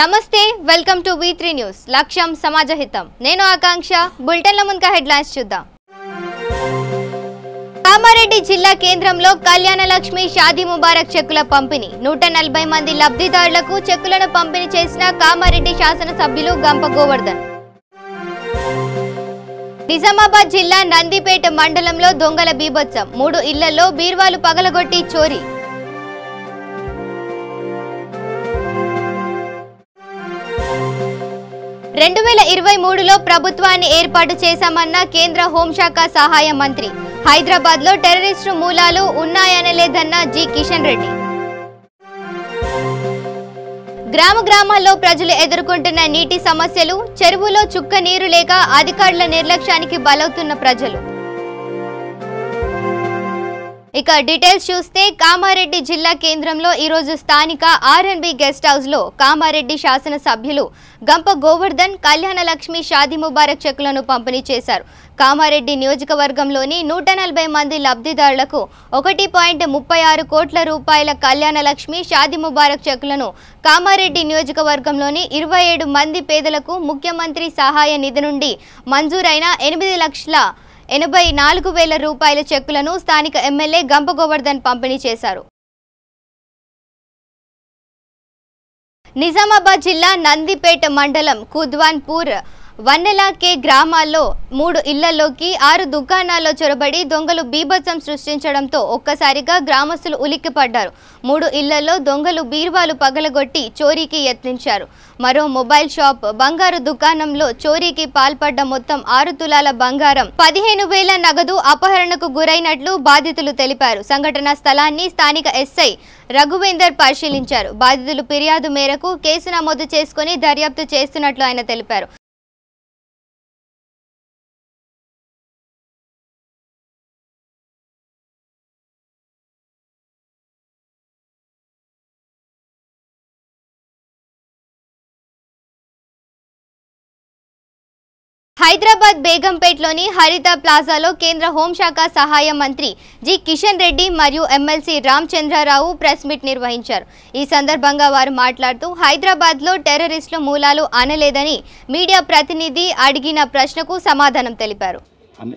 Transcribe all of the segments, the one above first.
నమస్తే welcome to V3 news లక్ష్యం సమాజహితం నేను ఆకాంక్ష బులెటిన్ల ముందుగా హెడ్లైన్స్ చూద్దాం కామారెడ్డి జిల్లా కేంద్రంలో కళ్యాణ లక్ష్మి షాదీ ముబారక్ చెక్కుల పంపిణీ 140 మంది లబ్ధిదారులకు చెక్కులను పంపిణీ చేసిన కామారెడ్డి శాసన సభ్యులు గంప గోవర్ధన్ నిజామాబాద్ జిల్లా నందిపేట మండలంలో దొంగల బీభత్సం 3 ఇళ్లలో బీర్వాలు పగలగొట్టి చోరీ 2023లో ప్రభుత్వాన్ని ఏర్పాటు చేశామన్న కేంద్ర హోంశాఖ సహాయ మంత్రి హైదరాబాద్లో టెర్రరిస్టు మూలాలు ఉన్నాయనలేదన్న జి కిషన్ రెడ్డి గ్రామాల్లో ప్రజలు ఎదుర్కొంటున్న నీటి సమస్యలు చెరువులో చుక్క నీరు లేక అధికారుల నిర్లక్ష్యానికి బలవుతున్న ప్రజలు ఇక డీటెయిల్స్ చూస్తే కామారెడ్డి జిల్లా కేంద్రంలో ఈ రోజు స్థానిక ఆర్ఎన్బి గెస్ట్ హౌస్ లో కామారెడ్డి శాసన సభ్యులు గంప గోవర్ధన్ కళ్యాణ లక్ష్మి షాదీ ముబారక్ చెక్కులను పంపిణీ చేశారు కామారెడ్డి నియోజకవర్గంలోని 140 మంది లబ్ధిదారులకు 1.36 కోట్ల రూపాయల కళ్యాణ లక్ష్మి షాదీ ముబారక్ చెక్కులను కామారెడ్డి నియోజకవర్గంలోని 27 మంది పేదలకు ముఖ్యమంత్రి సహాయ నిధి నుండి మంజూరైన 8,84,000 రూపాయల చెక్కులను స్థానిక ఎమ్మెల్యే గంప గోవర్ధన్ పంపిణీ చేశారు నిజామాబాద్ జిల్లా నందిపేట మండలం కుద్వాన్పూర్ వన్నెలాకే గ్రామాల్లో 3 ఇళ్లలోకి 6 దుకాణాల్లో చొరబడి దొంగలు బీభత్సం సృష్టించడంతో ఒక్కసారిగా గ్రామస్తులు ఉలిక్కిపడ్డారు 3 ఇళ్లలో దొంగలు బీర్వాలు పగలగొట్టి చోరీకి యత్నించారు మరో మొబైల్ షాప్ బంగారు దుకాణంలో చోరీకి పాల్పడ్డ మొత్తం 6 తులాల బంగారం 15,000 నగదు అపహరణకు గురైనట్లు బాధితులు తెలిపారు సంఘటనా స్థలాన్ని స్థానిక ఎస్ఐ రఘువేందర్ పరిశీలించారు బాధితులు ఫిర్యాదు మేరకు కేసు నమోదు చేసుకుని దర్యాప్తు చేస్తున్నట్లు ఆయన తెలిపారు హైదరాబాద్ బేగంపేట్లోని హరిత ప్లాజాలో కేంద్ర హోంశాఖ సహాయ మంత్రి జి కిషన్ రెడ్డి మరియు ఎమ్మెల్సీ రామచంద్రరావు ప్రెస్ మీట్ నిర్వహించారు ఈ సందర్భంగా వారు మాట్లాడుతూ హైదరాబాద్లో టెర్రరిస్టుల మూలాలు అనలేదని మీడియా ప్రతినిధి అడిగిన ప్రశ్నకు సమాధానం తెలిపారు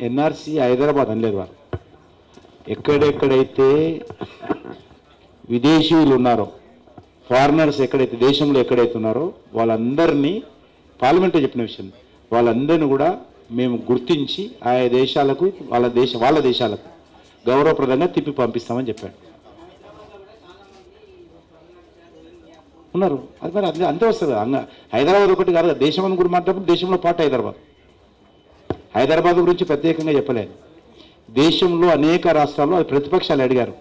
ఎన్ఆర్సీ హైదరాబాద్ అనలేదు వారు ఎక్కడెక్కడైతే విదేశీయులు ఉన్నారో ఫారినర్స్ ఎక్కడైతే దేశంలో ఎక్కడైతే ఉన్నారో వాళ్ళందరినీ పార్లమెంట్లో చెప్పిన విషయం వాళ్ళందరినీ కూడా మేము గుర్తించి ఆయా దేశాలకు వాళ్ళ దేశాలకు గౌరవప్రదంగా తిప్పి పంపిస్తామని చెప్పాడు ఉన్నారు అది మరి అది అంతే వస్తుంది హైదరాబాద్ ఒకటి కాదు దేశం అని కూడా మాట్లాడినప్పుడు దేశంలో పాటు హైదరాబాద్ గురించి ప్రత్యేకంగా చెప్పలేదు దేశంలో అనేక రాష్ట్రాల్లో అది ప్రతిపక్షాలు అడిగారు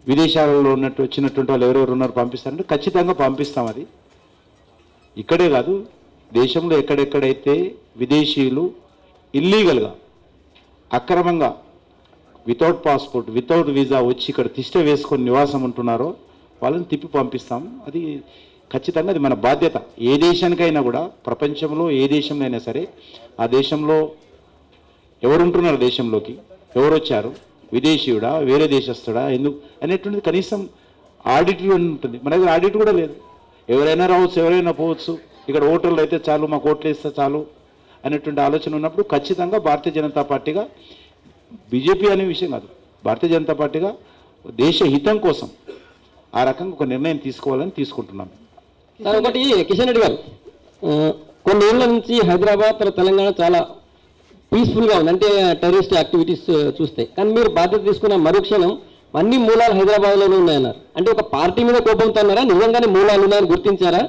విదేశాలలో వచ్చినటువంటి వాళ్ళు ఎవరెవరు ఉన్నారు పంపిస్తారంటే ఖచ్చితంగా పంపిస్తాం అది ఇక్కడే కాదు దేశంలో ఎక్కడెక్కడైతే విదేశీయులు ఇల్లీగల్గా అక్రమంగా వితౌట్ పాస్పోర్ట్ వితౌట్ వీసా వచ్చి ఇక్కడ తిష్ట వేసుకొని నివాసం ఉంటున్నారో వాళ్ళని తిప్పి పంపిస్తాం అది ఖచ్చితంగా అది మన బాధ్యత ఏ దేశానికైనా కూడా ప్రపంచంలో ఏ దేశంలో అయినా సరే ఆ దేశంలో ఎవరుంటున్నారు దేశంలోకి ఎవరు వచ్చారు విదేశీయుడా వేరే దేశస్తుడా ఎందుకు అనేటువంటిది కనీసం ఆడిట్ ఉంటుంది మన దగ్గర ఆడిట్ కూడా లేదు ఎవరైనా రావచ్చు ఎవరైనా పోవచ్చు ఇక్కడ ఓటర్లు అయితే చాలు మాకు ఓట్లు వేస్తే చాలు అనేటువంటి ఆలోచన ఉన్నప్పుడు ఖచ్చితంగా భారతీయ జనతా పార్టీగా బీజేపీ అనే విషయం కాదు భారతీయ జనతా పార్టీగా దేశ హితం కోసం ఆ రకంగా ఒక నిర్ణయం తీసుకోవాలని తీసుకుంటున్నాం ఒకటి కిషన్ రెడ్డి గారు కొన్ని ఏళ్ళ నుంచి హైదరాబాద్ తెలంగాణ చాలా పీస్ఫుల్గా ఉంది అంటే టెర్రరిస్ట్ యాక్టివిటీస్ చూస్తే కానీ మీరు బాధ్యత తీసుకున్న మరుక్షణం అన్ని మూలాలు హైదరాబాద్లోనే ఉన్నాయన్నారు అంటే ఒక పార్టీ మీద కోపంతో అన్నారా నిజంగానే మూలాలు ఉన్నాయని గుర్తించారా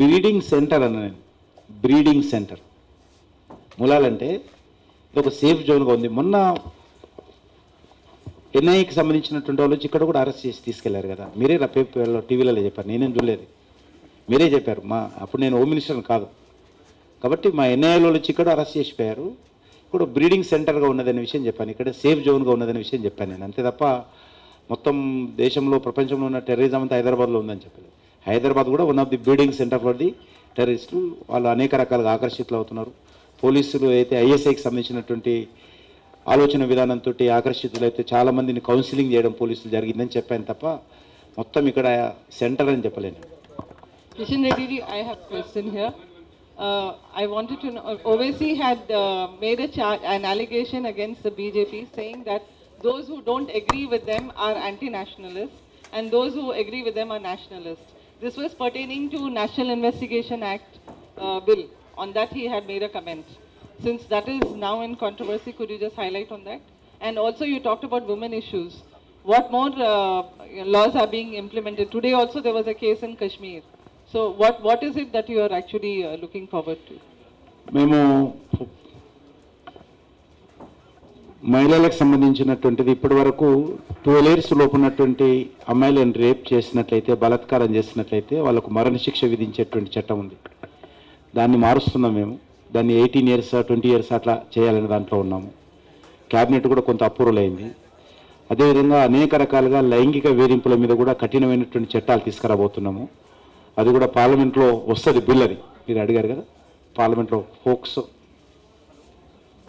బ్రీడింగ్ సెంటర్ అన్న నేను బ్రీడింగ్ సెంటర్ మూలాలంటే ఇది ఒక సేఫ్ జోన్గా ఉంది మొన్న ఎన్ఐకి సంబంధించినటువంటి వాళ్ళు ఇక్కడ కూడా అరెస్ట్ చేసి తీసుకెళ్లారు కదా మీరే నా పేపర్లో టీవీలలో చెప్పారు నేనేం చూడలేదు మీరే చెప్పారు అప్పుడు నేను హోమ్ మినిస్టర్ని కాదు కాబట్టి మా ఎన్ఐలో వచ్చి ఇక్కడ అరెస్ట్ చేసిపోయారు ఇక్కడ బ్రీడింగ్ సెంటర్గా ఉన్నదనే విషయం చెప్పాను ఇక్కడ సేఫ్ జోన్గా ఉన్నదనే విషయం చెప్పాను నేను అంతే తప్ప మొత్తం దేశంలో ప్రపంచంలో ఉన్న టెర్రరిజం అంతా హైదరాబాద్లో ఉందని చెప్పలేదు హైదరాబాద్ కూడా one of the breeding centre for the టెర్రరిస్టులు వాళ్ళు అనేక రకాలుగా ఆకర్షితులు అవుతున్నారు పోలీసులు అయితే ఐఎస్ఐకి సంబంధించినటువంటి ఆలోచన విధానంతో ఆకర్షితులు అయితే చాలామందిని కౌన్సిలింగ్ చేయడం పోలీసులు జరిగిందని చెప్పాను తప్ప మొత్తం ఇక్కడ సెంటర్ అని చెప్పలేను Kishan Reddy, I have a question here. I wanted to know, Owaisi had made an allegation against the BJP saying that those who don't agree with them are anti-nationalists and those who agree with them are nationalists. This was pertaining to National Investigation Act bill. On that he had made a comment. Since that is now in controversy, could you just highlight on that? And also you talked about women issues. What more laws are being implemented? Today also there was a case in Kashmir. So what is it that you are actually looking forward to? మేము మహిళలకు సంబంధించినటువంటిది ఇప్పటి వరకు 12 years లోపు ఉన్నటువంటి అమ్మాయిలను rape చేసినట్లయితే, బలాత్కారం చేసినట్లయితే వాళ్ళకు మరణశిక్ష విధించేటువంటి చట్టం ఉంది. దాన్ని మారుస్తున్నాం మేము. దాన్ని 18 years 20 years అట్లా చేయాలని దాంట్లో ఉన్నాము. క్యాబినెట్ కూడా కొంత అప్రూవల్ అయింది. అదేవిధంగా అనేక రకాలుగా లైంగిక వేధింపుల మీద కూడా కఠినమైనటువంటి చట్టాలు తీసుకురాబోతున్నాము. అది కూడా పార్లమెంట్లో వస్తుంది బిల్. అది మీరు అడిగారు కదా, పార్లమెంట్లో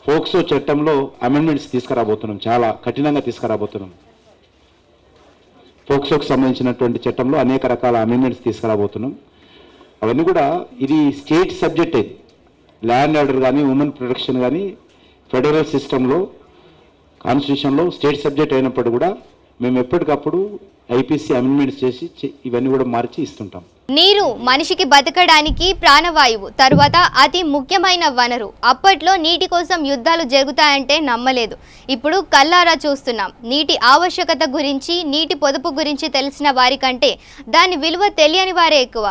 ఫోక్సో చట్టంలో అమెండ్మెంట్స్ తీసుకురాబోతున్నాం, చాలా కఠినంగా తీసుకురాబోతున్నాం. ఫోక్సోకి సంబంధించినటువంటి చట్టంలో అనేక రకాల అమెండ్మెంట్స్ తీసుకురాబోతున్నాం. అవన్నీ కూడా ఇది స్టేట్ సబ్జెక్ట్. ఇది ల్యాండ్ ఆర్డర్ కానీ, ఉమెన్ ప్రొటెక్షన్ కానీ ఫెడరల్ సిస్టంలో, కాన్స్టిట్యూషన్లో స్టేట్ సబ్జెక్ట్ అయినప్పుడు కూడా మేము ఎప్పటికప్పుడు ఐపీసీ అమెండ్మెంట్స్ చేసి ఇవన్నీ కూడా మార్చి ఇస్తుంటాం. నీరు మనిషికి బతకడానికి ప్రాణవాయువు, తరువాత అతి ముఖ్యమైన వనరు. అప్పట్లో నీటి కోసం యుద్ధాలు జరుగుతాయంటే నమ్మలేదు. ఇప్పుడు కల్లారా చూస్తున్నాం. నీటి ఆవశ్యకత గురించి, నీటి పొదుపు గురించి తెలిసిన వారికంటే దాని విలువ తెలియని వారే ఎక్కువ.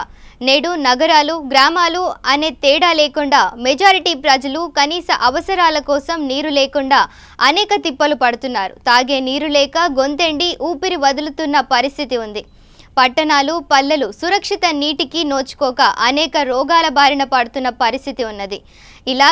నేడు నగరాలు, గ్రామాలు అనే తేడా లేకుండా మెజారిటీ ప్రజలు కనీస అవసరాల కోసం నీరు లేకుండా అనేక తిప్పలు పడుతున్నారు. తాగే నీరు లేక గొంతెండి ఊపిరి వదులుతున్న పరిస్థితి ఉంది. పట్టణాలు, పల్లెలు సురక్షిత నీటికి నోచుకోక అనేక రోగాల బారిన పడుతున్న పరిస్థితి ఉన్నది. ఇలా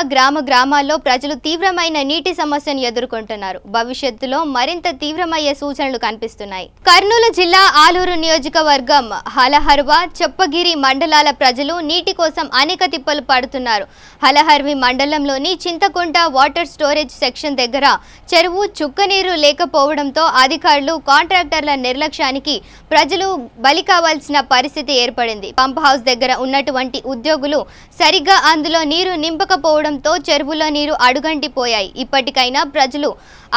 గ్రామాల్లో ప్రజలు తీవ్రమైన నీటి సమస్యను ఎదుర్కొంటున్నారు. భవిష్యత్తులో మరింత తీవ్రమయ్యే సూచనలు కనిపిస్తున్నాయి. కర్నూలు జిల్లా ఆలూరు నియోజకవర్గం హలహర్వ, చెప్పగిరి మండలాల ప్రజలు నీటి కోసం అనేక తిప్పలు పడుతున్నారు. హలహర్వి మండలంలోని చింతకుంట వాటర్ స్టోరేజ్ సెక్షన్ దగ్గర చెరువు చుక్కనీరు లేకపోవడంతో అధికారులు, కాంట్రాక్టర్ల నిర్లక్ష్యానికి ప్రజలు బలి కావాల్సిన పరిస్థితి ఏర్పడింది. పంప్ హౌస్ దగ్గర ఉన్నటువంటి ఉద్యోగులు సరిగ్గా అందులో నీరు నింపకపోవడంతో చెరువులో నీరు అడుగంటిపోయాయి. ఇప్పటికైనా ప్రజలు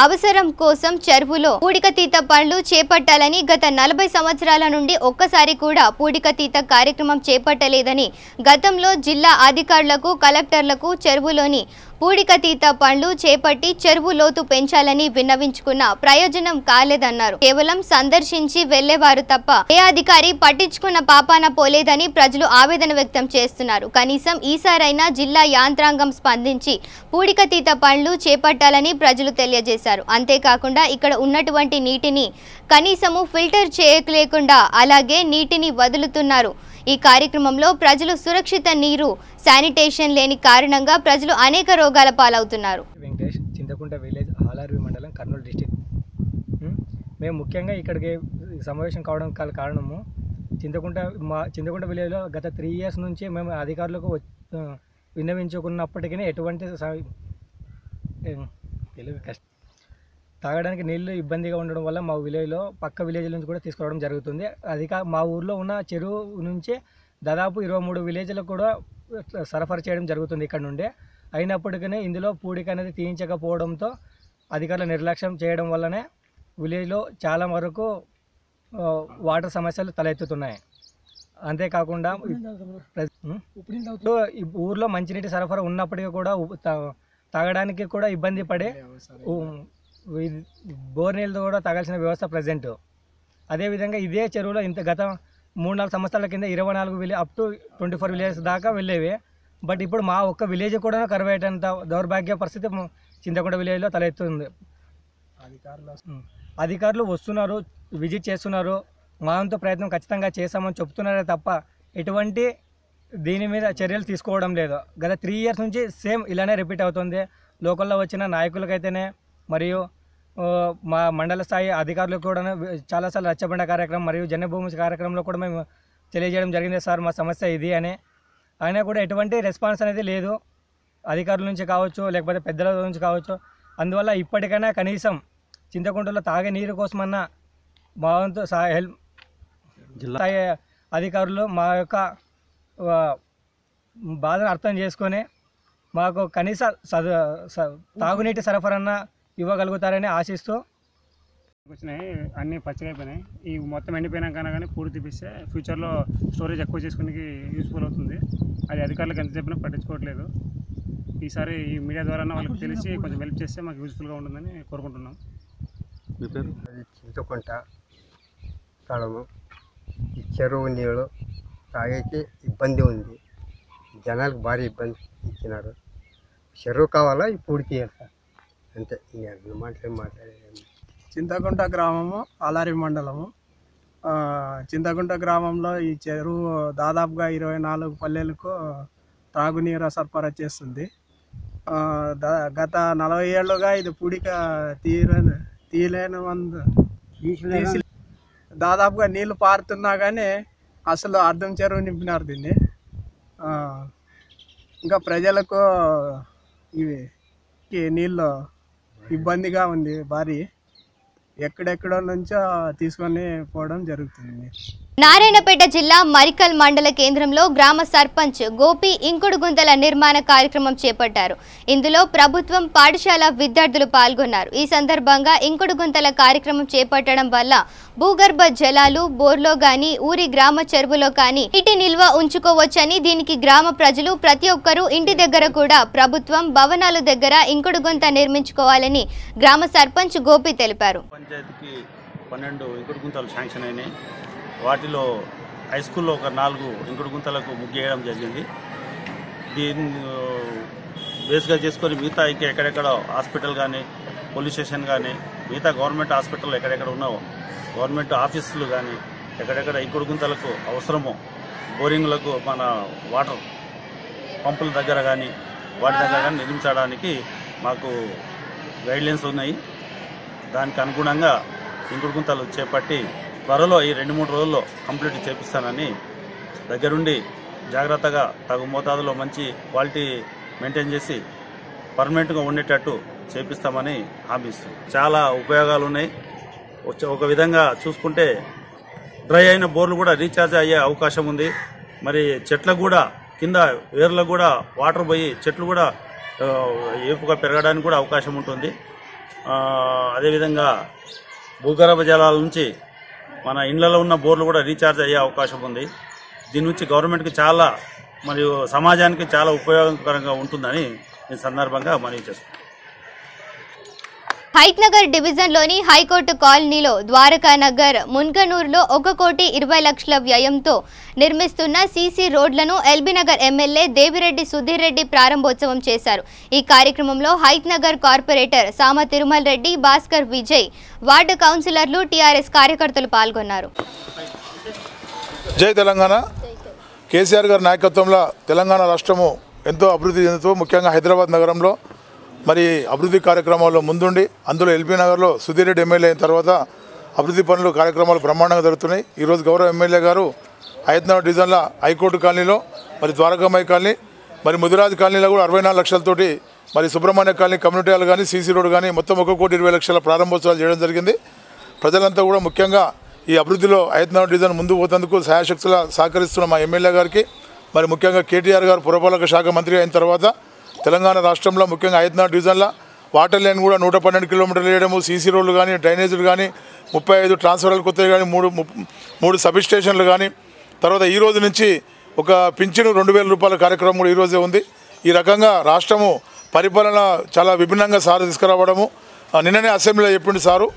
అవసరం కోసం చెరువులో పూడికతీత పనులు చేపట్టాలని, గత 40 సంవత్సరాల నుండి ఒక్కసారి కూడా పూడికతీత కార్యక్రమం చేపట్టలేదని గతంలో జిల్లా అధికారులకు, కలెక్టర్లకు చెరువులోని పూడికతీత పనులు చేపట్టి చెరువు లోతు పెంచాలని విన్నవించుకున్న ప్రయోజనం కాలేదన్నారు. కేవలం సందర్శించి వెళ్లేవారు తప్ప ఏ అధికారి పట్టించుకున్న పాపాన పోలేదని ప్రజలు ఆవేదన వ్యక్తం చేస్తున్నారు. కనీసం ఈసారైనా జిల్లా యాంత్రాంగం స్పందించి పూడికతీత పనులు చేపట్టాలని ప్రజలు తెలియజేశారు. అంతేకాకుండా ఇక్కడ ఉన్నటువంటి నీటిని కనీసము ఫిల్టర్ చేయలేకుండా అలాగే నీటిని వదులుతున్నారు. ఈ కార్యక్రమంలో ప్రజలు సురక్షిత నీరు, శానిటేషన్ లేని కారణంగా ప్రజలు అనేక రోగాల పాలవుతున్నారు. వెంకటేష్, చింతకుంట విలేజ్, ఆలార్వి మండలం, కర్నూలు డిస్టిక్. మేము ముఖ్యంగా ఇక్కడికి సమావేశం కావడం కారణము చింతకుంట విలేజ్లో గత 3 years నుంచి మేము అధికారులకు విన్నవించుకున్నప్పటికీ ఎటువంటి తాగడానికి నీళ్లు ఇబ్బందిగా ఉండడం వల్ల మా విలేజ్లో పక్క విలేజ్ నుంచి కూడా తీసుకురావడం జరుగుతుంది. అది మా ఊర్లో ఉన్న చెరువు నుంచి దాదాపు 23 విలేజ్లకు కూడా సరఫరా చేయడం జరుగుతుంది ఇక్కడ నుండి. అయినప్పటికీ ఇందులో పూడిక అనేది తీయించకపోవడంతో అధికారుల నిర్లక్ష్యం చేయడం వల్లనే విలేజ్లో చాలా వరకు వాటర్ సమస్యలు తలెత్తుతున్నాయి. అంతేకాకుండా ఊర్లో మంచినీటి సరఫరా ఉన్నప్పటికీ కూడా తాగడానికి కూడా ఇబ్బంది పడే బోర్ నీళ్ళతో కూడా తాగాల్సిన వ్యవస్థ ప్రజెంట్. అదేవిధంగా ఇదే చెరువులో గత 3-4 సంవత్సరాల కింద 24 అప్ టు 24 విలేజెస్ దాకా వెళ్ళేవి. బట్ ఇప్పుడు మా ఒక్క విలేజ్ కూడా కరువయ్యేటంత దౌర్భాగ్య పరిస్థితి చింతకుంట విలేజ్లో తలెత్తుంది. అధికారులు వస్తున్నారు, విజిట్ చేస్తున్నారు, మా వంతు ప్రయత్నం ఖచ్చితంగా చేస్తామని చెప్తున్నారే తప్ప ఎటువంటి దీని మీద చర్యలు తీసుకోవడం లేదు. గత 3 years నుంచి సేమ్ ఇలానే రిపీట్ అవుతుంది. లోకల్లో వచ్చిన నాయకులకైతేనే మరియు మా మండల స్థాయి అధికారులకు కూడా చాలాసార్లు రచ్చబండ కార్యక్రమం మరియు జన్మభూమి కార్యక్రమంలో కూడా మేము తెలియజేయడం జరిగింది, సార్ మా సమస్య ఇది అని. అయినా కూడా ఎటువంటి రెస్పాన్స్ అనేది లేదు అధికారుల నుంచి కావచ్చు, లేకపోతే పెద్దల నుంచి కావచ్చు. అందువల్ల ఇప్పటికైనా కనీసం చింతకుంటలో తాగే నీరు కోసమన్నా మా వంతు హెల్ప్ జిల్లా అధికారులు మా యొక్క బాధను అర్థం చేసుకొని మాకు కనీస తాగునీటి సరఫరాన్న ఇవ్వగలుగుతారని ఆశిస్తూ వచ్చినాయి. అన్నీ పచ్చిగా అయిపోయినాయి. ఈ మొత్తం ఎండిపోయినాకైనా కానీ పూర్తి తీపిస్తే ఫ్యూచర్లో స్టోరేజ్ ఎక్కువ చేసుకునేకి యూస్ఫుల్ అవుతుంది. అది అధికారులకు ఎంత చెప్పినా పట్టించుకోవట్లేదు. ఈసారి ఈ మీడియా ద్వారా వాళ్ళకి తెలిసి కొంచెం హెల్ప్ చేస్తే మాకు యూస్ఫుల్గా ఉంటుందని కోరుకుంటున్నాం. మీ పేరు? అది చింతకుంట స్థలము. ఈ చెరువు నీళ్ళు తాగేకి ఇబ్బంది ఉంది. జనాలకు భారీ ఇబ్బంది ఇచ్చినారు. చెరువు కావాలా ఇప్పుడు అంతే. మాట్లాడేది చింతకుంట గ్రామము, ఆలారి మండలము. చింతకుంట గ్రామంలో ఈ చెరువు దాదాపుగా 24 పల్లెలకు తాగునీరు సరఫరా చేస్తుంది. గత 40 ఏళ్ళుగా ఇది పూడిక తీయలేని దాదాపుగా నీళ్లు పారుతున్నా కానీ అసలు అర్థం చెరువు నింపినారు దీన్ని. ఇంకా ప్రజలకు ఇవి నీళ్ళు ఇబ్బందిగా ఉంది. భారీ ఎక్కడెక్కడో నుంచో తీసుకొని పోవడం జరుగుతుంది. నారాయణపేట జిల్లా మరికల్ మండల కేంద్రంలో గ్రామ సర్పంచ్ గోపి ఇంకుడు గుంతల నిర్మాణ కార్యక్రమం చేపట్టారు. ఇందులో ప్రభుత్వం పాఠశాల విద్యార్థులు పాల్గొన్నారు. ఈ సందర్భంగా ఇంకుడు గుంతల కార్యక్రమం చేపట్టడం వల్ల భూగర్భ జలాలు బోర్లో గాని ఊరి గ్రామ చెరువులో కానీ నీటి నిల్వ ఉంచుకోవచ్చని, దీనికి గ్రామ ప్రజలు ప్రతి ఒక్కరూ ఇంటి దగ్గర కూడా ప్రభుత్వం భవనాల దగ్గర ఇంకుడు గుంత నిర్మించుకోవాలని గ్రామ సర్పంచ్ గోపి తెలిపారు. పంచాయతీకి 12 ఇంకుడు గుంతలు శాంక్షన్ అయినాయి. వాటిలో హై స్కూల్లో ఒక 4 ఇంకుడు గుంతలకు ముగ్గేయడం జరిగింది. దీన్ని బేస్గా చేసుకొని మిగతా ఎక్కడెక్కడ హాస్పిటల్ కానీ పోలీస్ స్టేషన్ కానీ మిగతా గవర్నమెంట్ హాస్పిటల్ ఎక్కడెక్కడ ఉన్నావో గవర్నమెంట్ ఆఫీసులు కానీ ఎక్కడెక్కడ ఇంకుడు గుంతలకు అవసరమో బోరింగ్లకు మన వాటర్ పంపుల దగ్గర కానీ వాటి దగ్గర కానీ నిర్మించడానికి మాకు గైడ్లైన్స్ ఉన్నాయి. దానికి అనుగుణంగా ఇంకుడు గుంతలు చేపట్టి త్వరలో ఈ 2-3 రోజుల్లో కంప్లీట్ చేపిస్తానని దగ్గరుండి జాగ్రత్తగా తగు మోతాదులో మంచి క్వాలిటీ మెయింటైన్ చేసి పర్మనెంట్గా ఉండేటట్టు చేపిస్తామని హామీ ఇస్తుంది. చాలా ఉపయోగాలు ఉన్నాయి. ఒక విధంగా చూసుకుంటే డ్రై అయిన బోర్లు కూడా రీఛార్జ్ అయ్యే అవకాశం ఉంది. మరి చెట్లకు కూడా కింద వేర్లకు కూడా వాటర్ పోయి చెట్లు కూడా ఏపుగా పెరగడానికి కూడా అవకాశం ఉంటుంది. అదేవిధంగా భూగర్భ జలాల నుంచి మన ఇళ్లలో ఉన్న బోర్లు కూడా రీఛార్జ్ అయ్యే అవకాశం ఉంది. దీని నుంచి గవర్నమెంట్కి చాలా మరియు సమాజానికి చాలా ఉపయోగకరంగా ఉంటుందని ఈ సందర్భంగా మనవి చేస్తున్నాం. హైత్నగర్ డివిజన్లోని హైకోర్టు కాలనీలో ద్వారకానగర్ మున్గనూరులో 1,20,00,000 వ్యయంతో నిర్మిస్తున్న సీసీ రోడ్లను ఎల్బీనగర్ ఎమ్మెల్యే దేవిరెడ్డి సుధీర్ రెడ్డి ప్రారంభోత్సవం చేశారు. ఈ కార్యక్రమంలో హైత్నగర్ కార్పొరేటర్ సామ తిరుమల్ రెడ్డి, భాస్కర్ విజయ్, వార్డు కౌన్సిలర్లు, టీఆర్ఎస్ కార్యకర్తలు పాల్గొన్నారు. జై తెలంగాణ. కేసీఆర్ గారి నాయకత్వంలో తెలంగాణ రాష్ట్రము ఎంతో అభివృద్ధి చెందుతూ ముఖ్యంగా హైదరాబాద్ నగరంలో మరి అభివృద్ధి కార్యక్రమాల్లో ముందుండి అందులో ఎల్బీ నగర్లో సుధీర్ రెడ్డి ఎమ్మెల్యే అయిన తర్వాత అభివృద్ధి పనులు కార్యక్రమాలు బ్రహ్మాండంగా జరుగుతున్నాయి. ఈరోజు గౌరవ ఎమ్మెల్యే గారు హైదరాబాద్ డివిజన్లో హైకోర్టు కాలనీలో మరి ద్వారకామాయి కాలనీ మరి ముదిరాజ్ కాలనీలో కూడా 64 లక్షలతోటి మరి సుబ్రహ్మణ్య కాలనీ కమ్యూనిటీ హాల్ కానీ సీసీ రోడ్ కానీ మొత్తం 1,20,00,000 ప్రారంభోత్సవాలు చేయడం జరిగింది. ప్రజలంతా కూడా ముఖ్యంగా ఈ అభివృద్ధిలో హైదరాబాద్ డివిజన్ ముందుకు పోతందుకు సహాయశక్తుల సహకరిస్తున్న మా ఎమ్మెల్యే గారికి మరి ముఖ్యంగా కేటీఆర్ గారు పురపాలక శాఖ మంత్రి అయిన తర్వాత తెలంగాణ రాష్ట్రంలో ముఖ్యంగా హైదరాబాద్ డివిజన్లో వాటర్ లైన్ కూడా 112 కిలోమీటర్లు వేయడము, సీసీ రోడ్లు కానీ డ్రైనేజీలు కానీ 35 ట్రాన్స్ఫర్లు కొత్తవి కానీ 3 సబ్ స్టేషన్లు కానీ తర్వాత ఈ రోజు నుంచి ఒక పింఛను 2,000 రూపాయల కార్యక్రమం కూడా ఈరోజే ఉంది. ఈ రకంగా రాష్ట్రము పరిపాలన చాలా విభిన్నంగా సారు తీసుకురావడము. నిన్ననే అసెంబ్లీలో చెప్పింది సారు,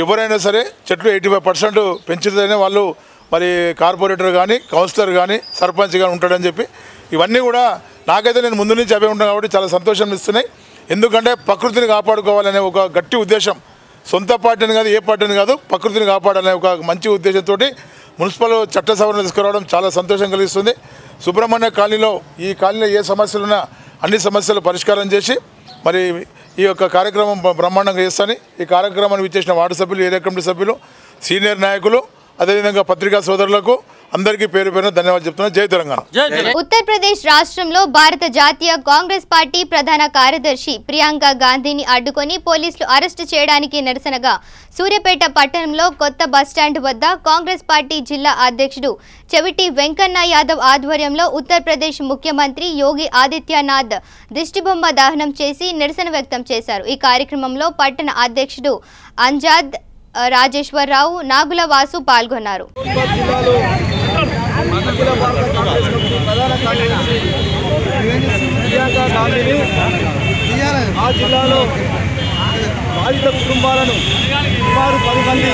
ఎవరైనా సరే చెట్లు 85% పెంచితేనే వాళ్ళు మరి కార్పొరేటర్ కానీ కౌన్సిలర్ కానీ సర్పంచ్ కానీ ఉంటాడని చెప్పి ఇవన్నీ కూడా నాకైతే నేను ముందు నుంచి అవే ఉంటాను కాబట్టి చాలా సంతోషం ఇస్తున్నాయి. ఎందుకంటే ప్రకృతిని కాపాడుకోవాలనే ఒక గట్టి ఉద్దేశం, సొంత పార్టీని కాదు ఏ పార్టీని కాదు ప్రకృతిని కాపాడాలనే ఒక మంచి ఉద్దేశంతో మున్సిపల్ చట్ట సవరణ తీసుకురావడం చాలా సంతోషం కలిగిస్తుంది. సుబ్రహ్మణ్య కాలనీలో ఈ కాలనీలో ఏ సమస్యలున్నా అన్ని సమస్యలు పరిష్కారం చేసి మరి ఈ యొక్క కార్యక్రమం బ్రహ్మాండంగా చేస్తాను. ఈ కార్యక్రమాన్ని విచ్చేసిన వార్డు సభ్యులు, ఏరియా కమిటీ సభ్యులు, సీనియర్ నాయకులు, అదేవిధంగా పత్రికా సోదరులకు అందరికీ పేరు పేరున ధన్యవాదాలు చెప్తున్నాను. జై తెలంగాణ. ఉత్తరప్రదేశ్ రాష్ట్రంలో భారత జాతీయ కాంగ్రెస్ పార్టీ ప్రధాన కార్యదర్శి ప్రియాంక గాంధీని అడ్డుకొని పోలీసులు అరెస్టు చేయడానికి నిరసనగా సూర్యాపేట పట్టణంలో కొత్త బస్టాండ్ వద్ద కాంగ్రెస్ పార్టీ జిల్లా అధ్యక్షుడు చెవిటి వెంకన్న యాదవ్ ఆధ్వర్యంలో ఉత్తరప్రదేశ్ ముఖ్యమంత్రి యోగి ఆదిత్యనాథ్ దిష్టిబొమ్మ దహనం చేసి నిరసన వ్యక్తం చేశారు. ఈ కార్యక్రమంలో పట్టణ అధ్యక్షుడు అంజాద్ రాజేశ్వరరావు, నాగుల వాసు పాల్గొన్నారు. ఆ జిల్లాలో బాధిత కుటుంబాలను సుమారు 10 మంది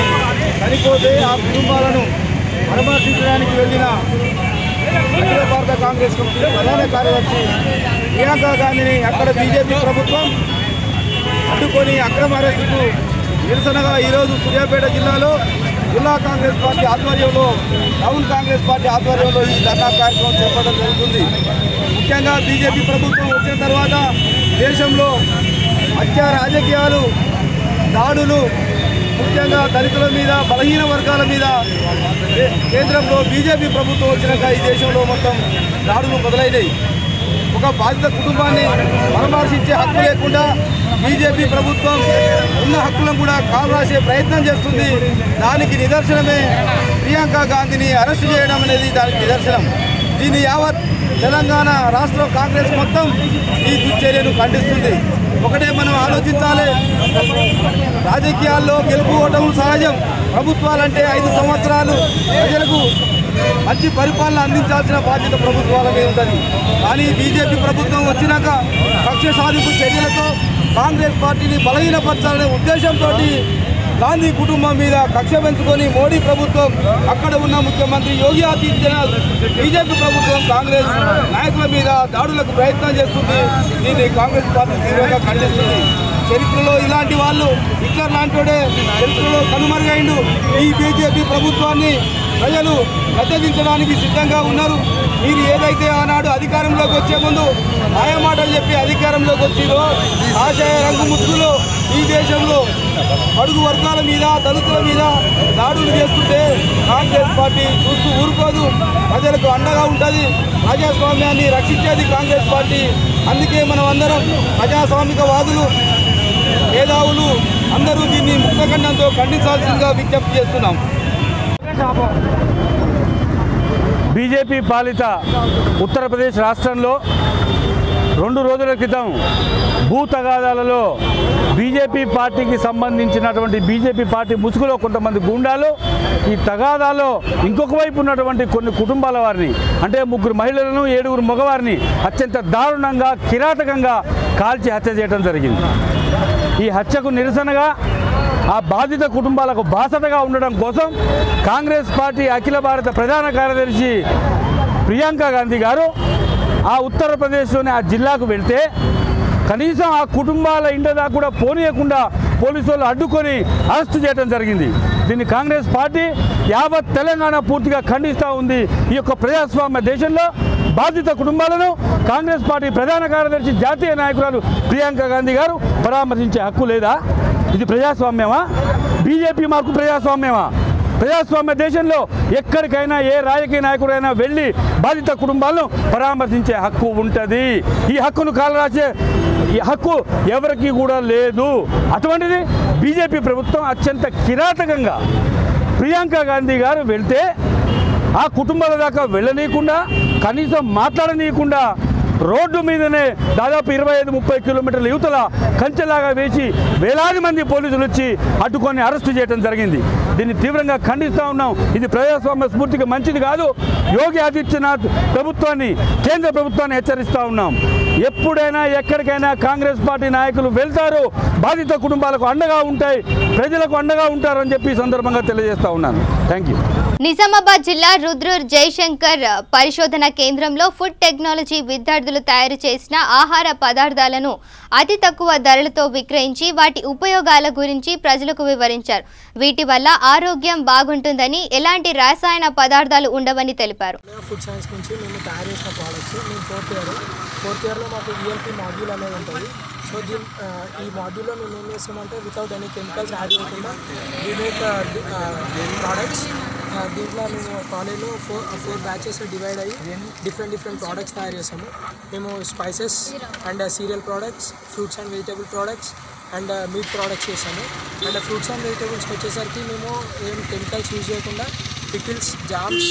చనిపోతే ఆ కుటుంబాలను పరామర్శించడానికి వెళ్ళిన అఖిల భారత కాంగ్రెస్ కమిటీ ప్రధాన కార్యదర్శి ప్రియాంక గాంధీని అక్కడ బీజేపీ ప్రభుత్వం అడ్డుకొని అక్రమ అరెస్టుకు నిరసనగా ఈరోజు సూర్యాపేట జిల్లాలో జిల్లా కాంగ్రెస్ పార్టీ ఆధ్వర్యంలో టౌన్ కాంగ్రెస్ పార్టీ ఆధ్వర్యంలో ఈ ధర్నా కార్యక్రమం చేపట్టడం జరుగుతుంది. ముఖ్యంగా బీజేపీ ప్రభుత్వం వచ్చిన తర్వాత దేశంలో హత్య రాజకీయాలు, దాడులు, ముఖ్యంగా దళితుల మీద, బలహీన వర్గాల మీద కేంద్రంలో బీజేపీ ప్రభుత్వం వచ్చినాక ఈ దేశంలో మొత్తం దాడులు మొదలైనవి. ఒక బాధిత కుటుంబాన్ని పరామర్శించే హక్కు లేకుండా బీజేపీ ప్రభుత్వం ఉన్న హక్కులను కూడా కాలరాసే ప్రయత్నం చేస్తుంది. దానికి నిదర్శనమే ప్రియాంక గాంధీని అరెస్టు చేయడం అనేది దానికి నిదర్శనం. దీన్ని యావత్ తెలంగాణ రాష్ట్ర కాంగ్రెస్ మొత్తం ఈ దుశ్చర్యను ఖండిస్తుంది. ఒకటే మనం ఆలోచించాలి, రాజకీయాల్లో గెలుపు ఓటములు సహజం. ప్రభుత్వాలంటే 5 సంవత్సరాలు ప్రజలకు మంచి పరిపాలన అందించాల్సిన బాధ్యత ప్రభుత్వాల మీద ఉంటుంది. కానీ బీజేపీ ప్రభుత్వం వచ్చినాక కక్ష సాధింపు చర్యలతో కాంగ్రెస్ పార్టీని బలహీనపరచాలనే ఉద్దేశంతో గాంధీ కుటుంబం మీద కక్ష పెంచుకొని మోడీ ప్రభుత్వం, అక్కడ ఉన్న ముఖ్యమంత్రి యోగి ఆదిత్యనాథ్, బీజేపీ ప్రభుత్వం కాంగ్రెస్ నాయకుల మీద దాడులకు ప్రయత్నం చేస్తుంది. దీన్ని కాంగ్రెస్ పార్టీ తీవ్రంగా ఖండిస్తుంది. చరిత్రలో ఇలాంటి వాళ్ళు, హిట్లర్ లాంటి చరిత్రలో కనుమరుగైండు. ఈ బీజేపీ ప్రభుత్వాన్ని ప్రజలు గద్దెదించడానికి సిద్ధంగా ఉన్నారు. మీరు ఏదైతే ఆనాడు అధికారంలోకి వచ్చే ముందు మాయమాటలు చెప్పి అధికారంలోకి వచ్చిందో, ఆశయ రంగు ముసుగులో ఈ దేశంలో అడుగు వర్గాల మీద, దళితుల మీద దాడులు చేస్తుంటే కాంగ్రెస్ పార్టీ చూస్తూ ఊరుకోదు. ప్రజలకు అండగా ఉంటుంది. ప్రజాస్వామ్యాన్ని రక్షించేది కాంగ్రెస్ పార్టీ. అందుకే మనం అందరం ప్రజాస్వామికవాదులు, మేధావులు అందరూ దీన్ని ముక్తఖండంతో ఖండించాల్సిందిగా విజ్ఞప్తి చేస్తున్నాం. బీజేపీ పాలిత ఉత్తరప్రదేశ్ రాష్ట్రంలో 2 రోజుల క్రితం భూ తగాదాలలో బీజేపీ పార్టీకి సంబంధించినటువంటి బీజేపీ పార్టీ ముసుగులో కొంతమంది గూండాలు ఈ తగాదాలో ఇంకొక వైపు ఉన్నటువంటి కొన్ని కుటుంబాల వారిని, అంటే 3 మహిళలను 7 మగవారిని అత్యంత దారుణంగా, కిరాతకంగా కాల్చి హత్య చేయడం జరిగింది. ఈ హత్యకు నిరసనగా, ఆ బాధిత కుటుంబాలకు బాసటగా ఉండడం కోసం కాంగ్రెస్ పార్టీ అఖిల భారత ప్రధాన కార్యదర్శి ప్రియాంక గాంధీ గారు ఆ ఉత్తరప్రదేశ్లోని ఆ జిల్లాకు వెళ్తే కనీసం ఆ కుటుంబాల ఇంటి దాకా కూడా పోనీయకుండా పోలీసు వాళ్ళు అడ్డుకొని అరెస్టు చేయడం జరిగింది. దీన్ని కాంగ్రెస్ పార్టీ యావత్ తెలంగాణ పూర్తిగా ఖండిస్తూ ఉంది. ఈ యొక్క ప్రజాస్వామ్య దేశంలో బాధిత కుటుంబాలను కాంగ్రెస్ పార్టీ ప్రధాన కార్యదర్శి, జాతీయ నాయకురాలు ప్రియాంక గాంధీ గారు పరామర్శించే హక్కు లేదా? ఇది ప్రజాస్వామ్యమా? BJP mark ప్రజాస్వామ్యమా? ప్రజాస్వామ్య దేశంలో ఎక్కడికైనా ఏ రాజకీయ నాయకుడైనా వెళ్ళి బాధిత కుటుంబాలను పరామర్శించే హక్కు ఉంటుంది. ఈ హక్కును కాలరాసే ఈ హక్కు ఎవరికి కూడా లేదు. అటువంటిది బీజేపీ ప్రభుత్వం అత్యంత కిరాతకంగా ప్రియాంక గాంధీ గారు వెళ్తే ఆ కుటుంబాల దాకా వెళ్ళనీయకుండా, కనీసం మాట్లాడనీయకుండా రోడ్డు మీదనే దాదాపు 25-30 కిలోమీటర్ల యువతల కంచెలాగా వేసి వేలాది మంది పోలీసులు వచ్చి అడ్డుకొని అరెస్టు చేయడం జరిగింది. దీన్ని తీవ్రంగా ఖండిస్తూ ఉన్నాం. ఇది ప్రజాస్వామ్య స్ఫూర్తికి మంచిది కాదు. యోగి ఆదిత్యనాథ్ ప్రభుత్వాన్ని, కేంద్ర ప్రభుత్వాన్ని హెచ్చరిస్తూ ఉన్నాం. ఎప్పుడైనా ఎక్కడికైనా కాంగ్రెస్ పార్టీ నాయకులు వెళ్తారు, బాధిత కుటుంబాలకు అండగా ఉంటాయి, ప్రజలకు అండగా ఉంటారని చెప్పి సందర్భంగా తెలియజేస్తా ఉన్నాను. Thank you. నిజామాబాద్ జిల్లా రుద్రూర్ జయశంకర్ పరిశోధన కేంద్రంలో ఫుడ్ టెక్నాలజీ విద్యార్థులు తయారు చేసిన ఆహార పదార్థాలను అతి తక్కువ ధరలతో విక్రయించి వాటి ఉపయోగాల గురించి ప్రజలకు వివరించారు. వీటి వల్ల ఆరోగ్యం బాగుంటుందని, ఎలాంటి రసాయన పదార్థాలు ఉండవని తెలిపారు. ఫుడ్ సైన్స్ నుంచి మేము తయారు చేసిన ప్రోడక్ట్స్ మేము ఫోర్త్ ఇయర్లో మాకు ఈఎల్పీ మాడ్యూల్ అనేది ఉంటుంది. సో ఈ మాడ్యూల్లో మేము ఏం చేస్తామంటే వితౌట్ ఎనీ కెమికల్స్ యాడ్ చేయకుండా వి మేక్ ప్రోడక్ట్స్ దీంట్లో మేము కాలేజ్లో ఫోర్ బ్యాచెస్ డివైడ్ అయ్యి డిఫరెంట్ ప్రోడక్ట్స్ తయారు చేస్తాము. మేము spices and cereal products, fruits and vegetable products and meat products చేస్తాము. అండ్ ఫ్రూట్స్ అండ్ వెజిటేబుల్స్కి వచ్చేసరికి మేము ఏం కెమికల్స్ యూజ్ చేయకుండా పికిల్స్, జామ్స్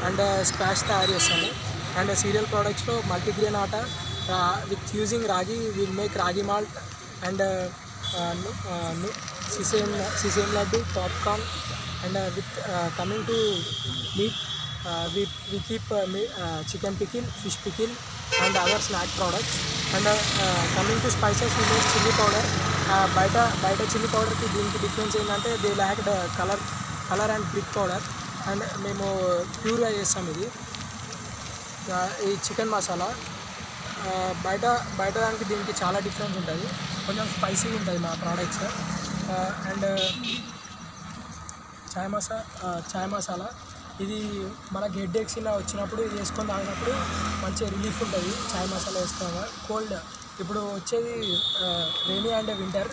అండ్ స్క్వాష్ తయారు చేస్తాము. అండ్ సీరియల్ ప్రోడక్ట్స్లో multigrain atta with using ragi, will make ragi malt and sesame laddu, popcorn, and with coming to meat, we keep chicken pickle, fish pickle, and other snack products. And coming to spices, we make chili powder. Baita chili powder ki deeniki difference endante they lack the color and brick powder, and memo pure ga chestam idi ee chicken masala. బయట దానికి దీనికి చాలా difference ఉంటుంది, కొంచెం spicy ఉంటుంది మా products. And చాయ్ మసాలా ఇది మనకి హెడ్ ఎక్స్ ఇలా వచ్చినప్పుడు ఇది వేసుకొని తాగినప్పుడు మంచి రిలీఫ్ ఉంటుంది. చాయ్ మసాలా వేసుకోగా కోల్డ్ ఇప్పుడు వచ్చేది rainy and winter,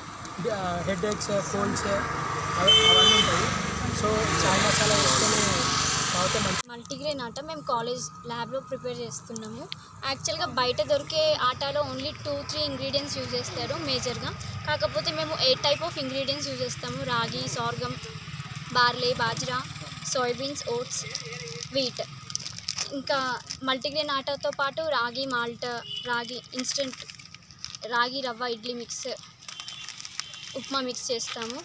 head X, Colts అవన్నీ ఉంటాయి. సో చాయ్ మసాలా వేసుకొని మల్టీగ్రెయిన్ ఆటా మేము కాలేజ్ ల్యాబ్లో ప్రిపేర్ చేస్తున్నాము. యాక్చువల్గా బయట దొరికే ఆటాలో ఓన్లీ 2-3 ఇంగ్రీడియంట్స్ యూజ్ చేస్తారు మేజర్గా. కాకపోతే మేము 8 టైప్ ఆఫ్ ఇంగ్రీడియంట్స్ యూజ్ చేస్తాము. Ragi, sorghum, barley, bajra, soybeans, oats, wheat. ఇంకా మల్టీగ్రెయిన్ ఆటాతో పాటు రాగి మాల్ట్, రాగి ఇన్స్టెంట్, రాగి రవ్వ ఇడ్లీ మిక్స్, ఉప్మా మిక్స్ చేస్తాము.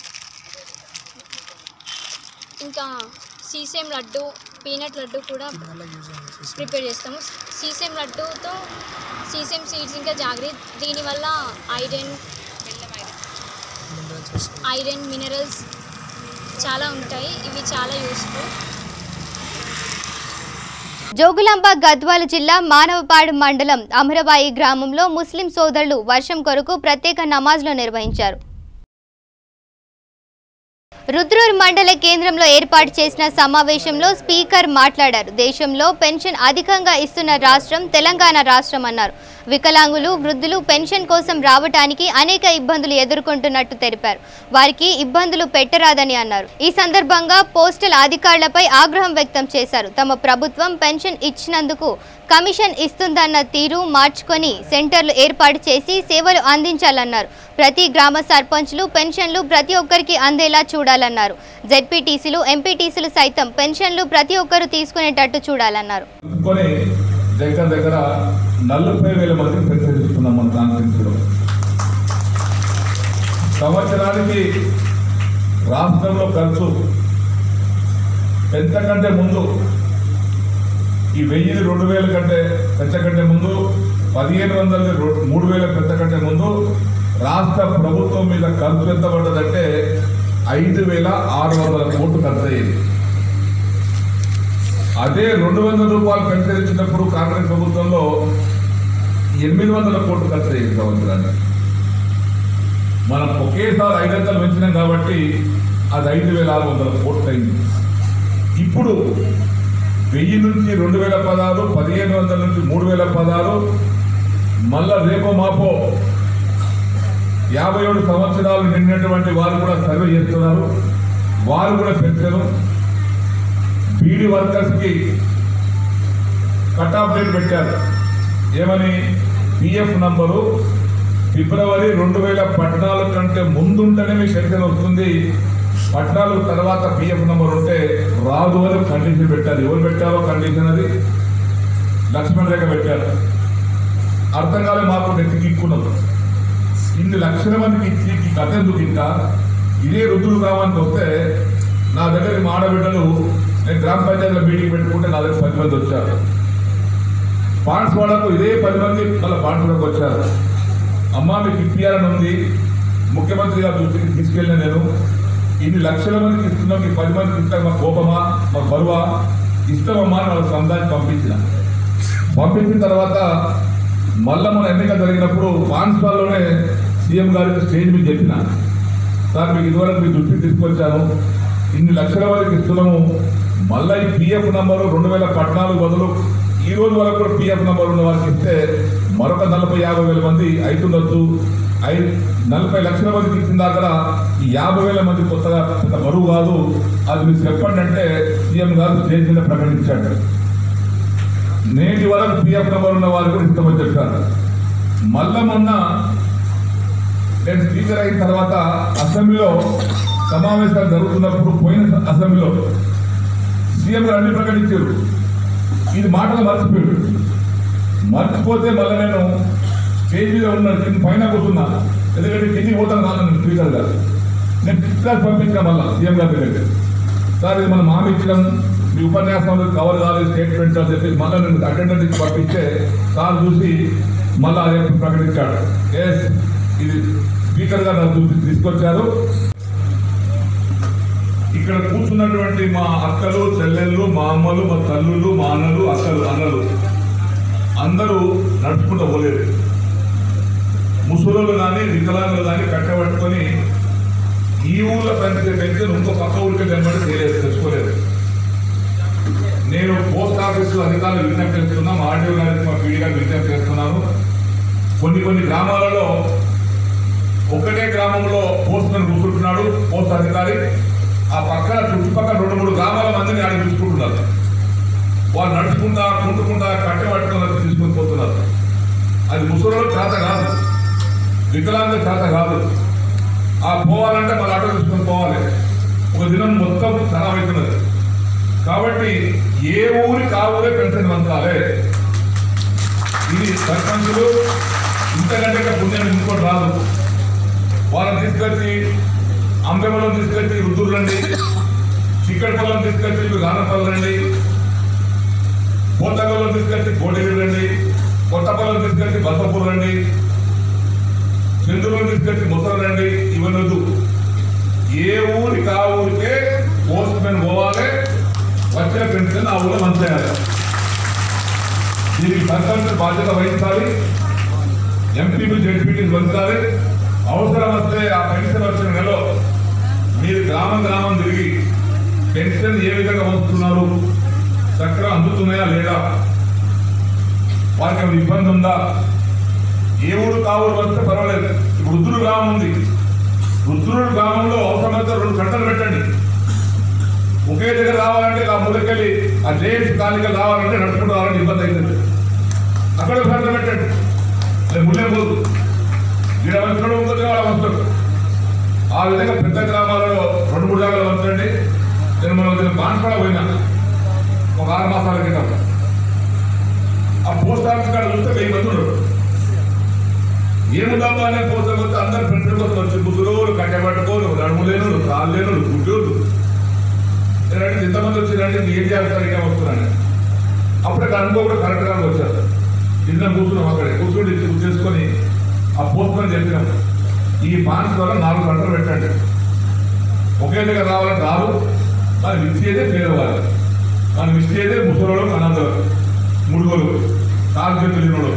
ఇంకా సీసేమ్ లడ్డు, పీనట్ లడ్డు కూడా ప్రిపేర్ చేస్తాము. సీసేమ్ లడ్డూతో సీసేమ్ సీడ్స్ ఇంకా జాగ్రీ, దీనివల్ల ఐరన్ మినరల్స్ చాలా ఉంటాయి. ఇవి చాలా యూస్ఫుల్. జోగులాంబ గద్వాల జిల్లా మానవపాడు మండలం అమరబాయి గ్రామంలో ముస్లిం సోదరులు వర్షం కొరకు ప్రత్యేక నమాజ్లు నిర్వహించారు. రుద్రూర్ మండల కేంద్రంలో ఏర్పాటు చేసిన సమావేశంలో స్పీకర్ మాట్లాడారు. దేశంలో పెన్షన్ అధికంగా ఇస్తున్న రాష్ట్రం తెలంగాణ రాష్ట్రం అన్నారు. వికలాంగులు, వృద్ధులు పెన్షన్ కోసం రావడానికి అనేక ఇబ్బందులు ఎదుర్కొంటున్నట్టు తెలిపారు. వారికి ఇబ్బందులు పెట్టరాదని అన్నారు. ఈ సందర్భంగా పోస్టల్ అధికారులపై ఆగ్రహం వ్యక్తం చేశారు. తమ ప్రభుత్వం పెన్షన్ ఇచ్చినందుకు కమిషన్ ఇస్తుందన్న తీరు మార్చుకొని సెంటర్లు ఏర్పాటు చేసి సేవలు అందించాలన్నారు. ప్రతి గ్రామ సర్పంచ్లు పెన్షన్లు ప్రతి ఒక్కరికి అందేలా చూడాలన్నారు. జెడ్పీటీసీలు, ఎంపీటీసీలు సైతం పెన్షన్లు ప్రతి ఒక్కరు తీసుకునేటట్టు చూడాలన్నారు. దగ్గర 40,000 మందికి పెన్షన్ ఇస్తున్నాం మన కాన్ఫరెన్స్లో. సంవత్సరానికి రాష్ట్రంలో ఖర్చు ఎంతకంటే ముందు ఈ 1000, 2000 కంటే పెంచకంటే ముందు, 1500, 3000 పెంచకంటే ముందు రాష్ట్ర ప్రభుత్వం మీద ఖర్చు ఎంత పడ్డదంటే 5,600 కోట్లు ఖర్చు అయ్యేది. అదే 200 రూపాయలు పెన్షన్ ఇచ్చినప్పుడు కాంగ్రెస్ ప్రభుత్వంలో 800 కోట్లు ఖర్చు అయ్యేది సంవత్సరానికి. మనం ఒకేసారి 500 పెంచినాం కాబట్టి అది 5,600 కోట్లు అయింది. ఇప్పుడు 1000 నుంచి 2016, 1500 నుంచి 3016, మళ్ళా రేపో మాపో 57 సంవత్సరాలు నిండినటువంటి వారు కూడా సర్వే చేస్తున్నారు. వారు కూడా పెంచారు. బీడీ వర్కర్స్కి కట్ ఆఫ్ డేట్ పెట్టారు. ఏమని? పిఎఫ్ నంబరు ఫిబ్రవరి 2014 కంటే ముందుంటేనే మీకు పెన్షన్ వస్తుంది, 14 తర్వాత పిఎఫ్ నంబర్ ఉంటే రాదు అని కండిషన్ పెట్టారు. ఎవరు పెట్టారో కండిషన్? అది లక్ష్మణ్ రేఖ పెట్టారు. అర్థం కాలే మాకు నెత్తికి ఇక్కున్నాం. ఇన్ని లక్షల మందికి ఇచ్చి కథెందుకు? ఇంకా ఇదే రుద్దులు గ్రామానికి వస్తే నా దగ్గరికి మా ఆడబిడ్డలు, నేను గ్రామ పంచాయతీలో మీటింగ్ పెట్టుకుంటే నా దగ్గర 10 మంది వచ్చారు. బాన్స్వాడకు ఇదే 10 మంది మళ్ళీ బాన్స్వాడకు వచ్చారు. అమ్మ మీకు ఇప్పియాలని ఉంది, ముఖ్యమంత్రి గారి దృష్టికి తీసుకెళ్ళిన నేను. ఇన్ని లక్షల మందికి ఇస్తున్నాం, మీకు 10 మందికి ఇస్తాం, మా కోపమా, మా బరువా? ఇస్తామమ్మా అని వాళ్ళ సముదాయం పంపించిన తర్వాత మళ్ళీ మన ఎన్నిక జరిగినప్పుడు బాన్స్వాడలోనే సీఎం గారికి స్టేజ్ మీద చెప్పిన, సార్ మీకు ఇదివరకు మీ దృష్టికి తీసుకొచ్చాను, ఇన్ని లక్షల మందికి ఇస్తున్నాము, మళ్ళీ ఈ పిఎఫ్ నంబరు 2014 బదులు ఈ రోజు వరకు కూడా పిఎఫ్ నంబర్ ఉన్న వారికి ఇస్తే మరొక 40,000-50,000 మంది అవుతుండొచ్చు. 40 లక్షల మందికి ఇచ్చిన దాకా ఈ 50,000 మంది కొత్తగా పెద్ద బరువు కాదు, అది మీరు చెప్పండి అంటే సీఎం గారు స్టేజ్ మీద ప్రకటించాడు. నేటి వరకు పిఎఫ్ నెంబర్ ఉన్న వారు కూడా ఇస్తామని చెప్పారు. మళ్ళా మొన్న నేను స్పీకర్ అయిన తర్వాత అసెంబ్లీలో సమావేశాలు జరుగుతున్నప్పుడు పోయిన అసెంబ్లీలో సీఎం గారు అన్ని ప్రకటించారు. ఇది మాటలు మర్చిపోతే మళ్ళీ నేను స్టేజ్ మీద ఉన్న పైన కూర్చున్నా, ఎందుకంటే కిందికి పోతాను కాదు నేను స్పీకర్ గారు. నేను క్లాస్ పంపించాను మళ్ళీ సీఎం గారి దగ్గరికి. సార్ ఇది మనం హామీ ఇచ్చడం, మీ ఉపన్యాసంలో కవర్ కాలేదు స్టేట్మెంట్ అని చెప్పి మళ్ళీ నేను అటెండెన్స్ ఇచ్చి పంపిస్తే సార్ చూసి మళ్ళీ అదే ప్రకటించాడు. ఎస్ ఇది స్పీకర్ గారు నాకు చూసి తీసుకొచ్చారు. ఇక్కడ కూర్చున్నటువంటి మా అక్కలు చెల్లెళ్ళు మా అమ్మలు మా తల్లులు మా అన్నలు అక్కలు అన్నలు అందరూ నడుచుకుంటూ పోలేదు. ముసలోళ్ళు కానీ వికలాంగులు కానీ కట్టబట్టుకొని ఈ ఊళ్ళో పెన్షన్ ఇంకో పక్క ఊరికి తెమ్మని తెచ్చుకోలేదు. నేను పోస్ట్ ఆఫీసు అధికారులు విజ్ఞప్తి చేస్తున్నాం, ఆర్డీఓ గారికి మా పీడీ గారికి విజ్ఞప్తి చేస్తున్నాను. కొన్ని గ్రామాలలో ఒకటే గ్రామంలో పోస్ట్ మ్యాన్ కూర్చుంటున్నాడు పోస్ట్ అధికారి, ఆ పక్కన చుట్టుపక్కల 2-3 గ్రామాల మందిని ఆడ చూసుకుంటున్నారు. వాళ్ళు నడుచుకుంటా కుంటుకుంటా కట్టె పట్టుకుని తీసుకొని పోతున్నారు. అది ముసలిలో చేత కాదు, వికలాంగ చేత కాదు. ఆ పోవాలంటే మళ్ళీ ఆటో తీసుకొని పోవాలి. ఒక దినం మొత్తం ఖరాబ్ అవుతున్నది. కాబట్టి ఏ ఊరికి ఆ ఊరే పెన్షన్ పంచాలి. ఇది సర్పంచులు ఇంతకంటే పుణ్యం ఇంకోటి రాదు. వాళ్ళని తీసుకొచ్చి అంబెమలను తీసుకొచ్చి రుద్దురు రండి, చిక్కడి పొలం తీసుకొచ్చి గానపల్లి రండి, పోతగొల్లం తీసుకొచ్చి కోటిగిరి రండి, కొత్తపల్లం తీసుకొచ్చి బసపూర్ రండి, చంద్రులను తీసుకొచ్చి ముసలు రండి. ఇవన్నీ వద్దు. ఏ ఊరికి ఆ ఊరికే పోస్ట్ మ్యాన్ పోవాలి, వచ్చిన పెన్షన్ ఆ ఊళ్ళో మంచేయాలి. దీనికి సర్పంచ్ బాధ్యత వహించాలి, ఎంపీలు జడ్పీటీలు వహించాలి. అవసరం వస్తే ఆ పెన్షన్ వచ్చిన నెలలో మీరు గ్రామం తిరిగి పెన్షన్ ఏ విధంగా వస్తున్నారు, చక్కగా అందుతున్నాయా లేదా, వారికి ఇబ్బంది ఉందా, ఏ ఊరు కావురు వస్తే పర్వాలేదు. ఇప్పుడు రుద్రుడు గ్రామం ఉంది, రుద్రుడు గ్రామంలో అవసరమైతే 2 గంటలు పెట్టండి. ఒకే దగ్గర రావాలంటే ఆ ముందుకెళ్ళి ఆ జేఎంసీ కాలనీగా రావాలంటే నడుచుకుంటూ రావాలంటే ఇబ్బంది అవుతుంది. అక్కడ గంటలు పెట్టండి, లేదు ముళ్ళే పోదు. ఇక్కడ వంచడం ఉంటుంది, వాళ్ళ వంచడం. ఆ విధంగా పెద్ద గ్రామాలలో 2-3 జాగాలు వంచండి. నేను మనం బాన్స్వాడ పోయినా ఒక 6 మాసాల క్రితం. ఆ పోస్ట్ ఆఫీస్ కాడ చూస్తే 1000 మంది ఉన్నారు. ఏముందమ్మా అనే పోస్ట్ వస్తే అందరు పెన్షన్ కోసం వచ్చి ముసలోళ్ళు కట్టబట్టుకోరు, నడుములేనుడు కాళ్ళు లేనుడు గుడ్డోళ్ళు ఎంతమంది వచ్చిరంటే ఏం చేస్తారు ఇంకా వస్తున్నాను. అప్పుడే అనుకోకుండా కరెక్ట్గా వచ్చారు. ఇద్దరు కూర్చున్నాం, అక్కడే కూర్చొని చేసుకొని ఆ పోస్ట్ మ్యాన్ చెప్పినాం, ఈ బాన్స్ ద్వారా 4 గంటలు పెట్టండి. ఒకే దగ్గర రావాలంటే రాదు. మనం ఇచ్చేదే పేదవాళ్ళు, మనం ఇచ్చేదే ముసలోళ్ళు, అనంతరం ముడుగోలు, కాలు చేతులు.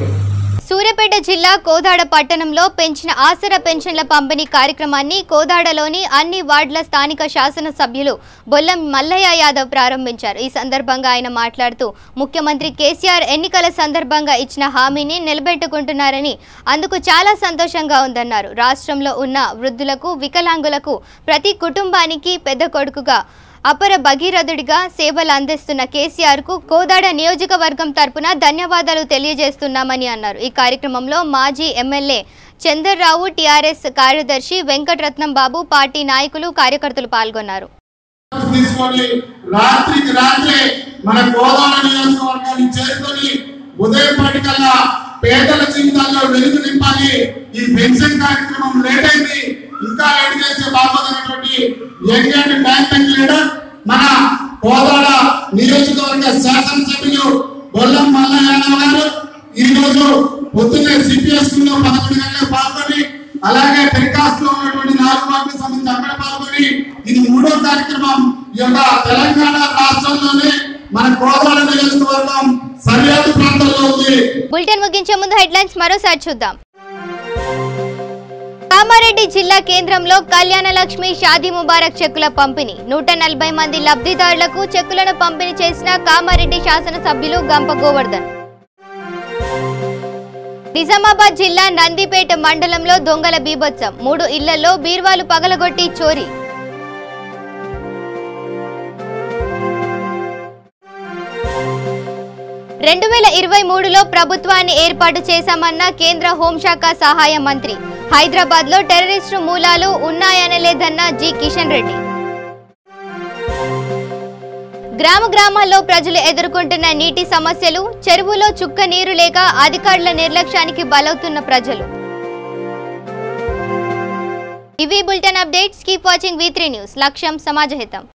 సూర్యాపేట జిల్లా కోదాడ పట్టణంలో పెంచిన ఆసరా పెన్షన్ల పంపిణీ కార్యక్రమాన్ని కోదాడలోని అన్ని వార్డుల స్థానిక శాసనసభ్యులు బొల్లం మల్లయ్య యాదవ్ ప్రారంభించారు. ఈ సందర్భంగా ఆయన మాట్లాడుతూ ముఖ్యమంత్రి కేసీఆర్ ఎన్నికల సందర్భంగా ఇచ్చిన హామీని నిలబెట్టుకుంటున్నారని, అందుకు చాలా సంతోషంగా ఉందన్నారు. రాష్ట్రంలో ఉన్న వృద్ధులకు, వికలాంగులకు ప్రతి కుటుంబానికి పెద్ద కొడుకుగా అపర భగీరథుడిగా సేవలు అందిస్తున్న కేసీఆర్కు కోదాడ నియోజకవర్గం తరపున ధన్యవాదాలు తెలియజేస్తున్నామని అన్నారు. ఈ కార్యక్రమంలో మాజీ ఎమ్మెల్యే చందర్రావు, టీఆర్ఎస్ కార్యదర్శి వెంకటరత్నం బాబు, పార్టీ నాయకులు, కార్యకర్తలు పాల్గొన్నారు. మన కోదాడ నియోజకవర్గాన్ని చేరుకొని ఉదయపాటికల్లా పేదల జీవితాల్లో వెలుగు నింపాలి. ఈ పెన్షన్ కార్యక్రమం లేట్ అయింది, ఇంకా లేట్ చేసే బాధ్యతటువంటి యంగ్ అండ్ టాలెంటెడ్ లీడర్ మన కోదాడ నియోజకవర్గ శాసనసభ్యులు బొల్లం మల్లయ్య యాదవ్ గారు ఈ రోజు పొద్దున్నే సిపిఎస్ లో 11 గంటలకు పాల్గొని, అలాగే పెరికాస్ట్ లో ఉన్నటువంటి 4 వార్డులకు సంబంధించి అక్కడ పాల్గొని, ఇది 3వ కార్యక్రమం. ఈ యొక్క తెలంగాణ రాష్ట్రంలోనే మన కోదాడ నియోజకవర్గం సరిహద్దు ప్రాంతంలో ఉంది. బులెటిన్ ముగించే ముందు హెడ్లైన్స్ మరోసారి చూద్దాం. కామారెడ్డి జిల్లా కేంద్రంలో కళ్యాణ లక్ష్మి షాదీ ముబారక్ చెక్కుల పంపిణీ. 140 మంది లబ్ధిదారులకు చెక్కులను పంపిణీ చేసిన కామారెడ్డి శాసనసభ్యులు గంప గోవర్ధన్. నిజామాబాద్ జిల్లా నందిపేట మండలంలో దొంగల బీభత్సం 3 ఇళ్లలో బీర్వాలు పగలగొట్టి చోరీ. రెండు 2023లో ప్రభుత్వాన్ని ఏర్పాటు చేశామన్న కేంద్ర హోంశాఖ సహాయ మంత్రి. హైదరాబాద్లో టెర్రరిస్టు మూలాలు ఉన్నాయనలేదన్న జి కిషన్ రెడ్డి. గ్రామాల్లో ప్రజలు ఎదుర్కొంటున్న నీటి సమస్యలు, చెరువులో చుక్క నీరు లేక అధికారుల నిర్లక్ష్యానికి బలవుతున్న ప్రజలు. ఇవి bulletin updates. Keep watching V3 news. లక్ష్యం సమాజహితం.